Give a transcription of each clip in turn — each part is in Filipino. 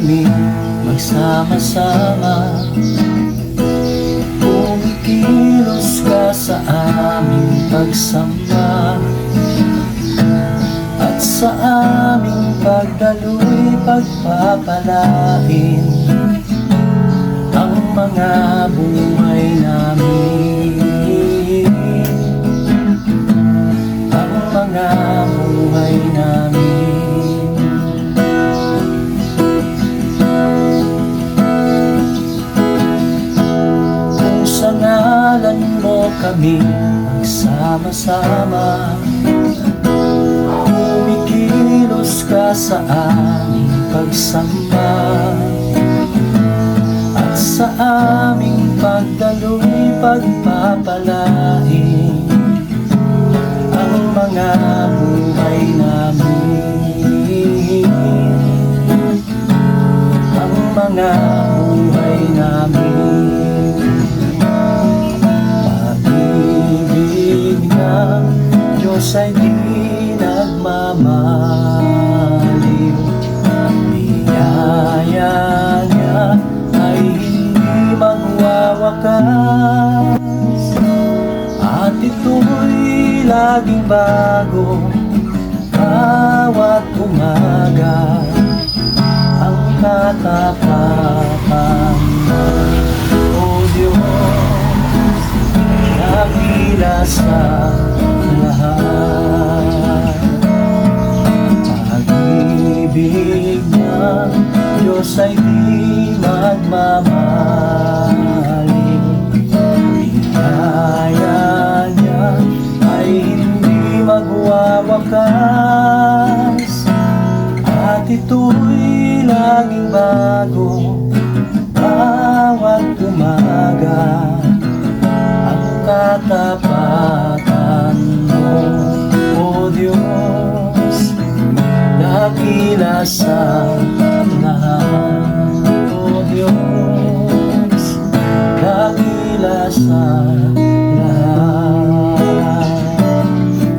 kami magsama-sama. Kumikilos ka sa aming pagsamba, at sa aming pagdaloy pagpapalain ang mga buhay namin, ang mga buhay namin. Kung sa ngalan mo kami magsama-sama, kumikilos ka sa aming pagsamba, at sa aming pagdaloy pagpapalain ang mga buhay namin, ang mga buhay namin. Pag-ibig ng Diyos ay di nagmamaliw, biyaya niya ay hindi magwawakas, at ito'y laging bago bawat umaga. Ang katapatan mo, O Diyos, dakila sa lahat. Pag-ibig ng Diyos ay di magmamaliw, biyaya niya ay hindi magwawakas, at ito'y laging bago bawat umaga. Ang katapatan mo, O Diyos, dakila sa lahat. O Diyos, dakila sa lahat.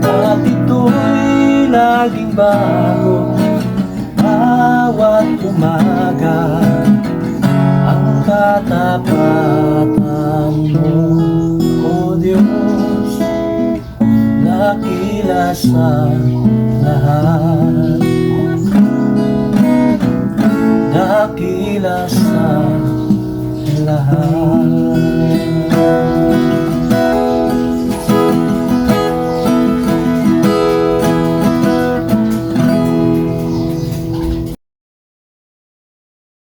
At ito'y laging bago bawat umaga. Ang katapatan mo, O Diyos, dakila sa lahat, dakila sa lahat.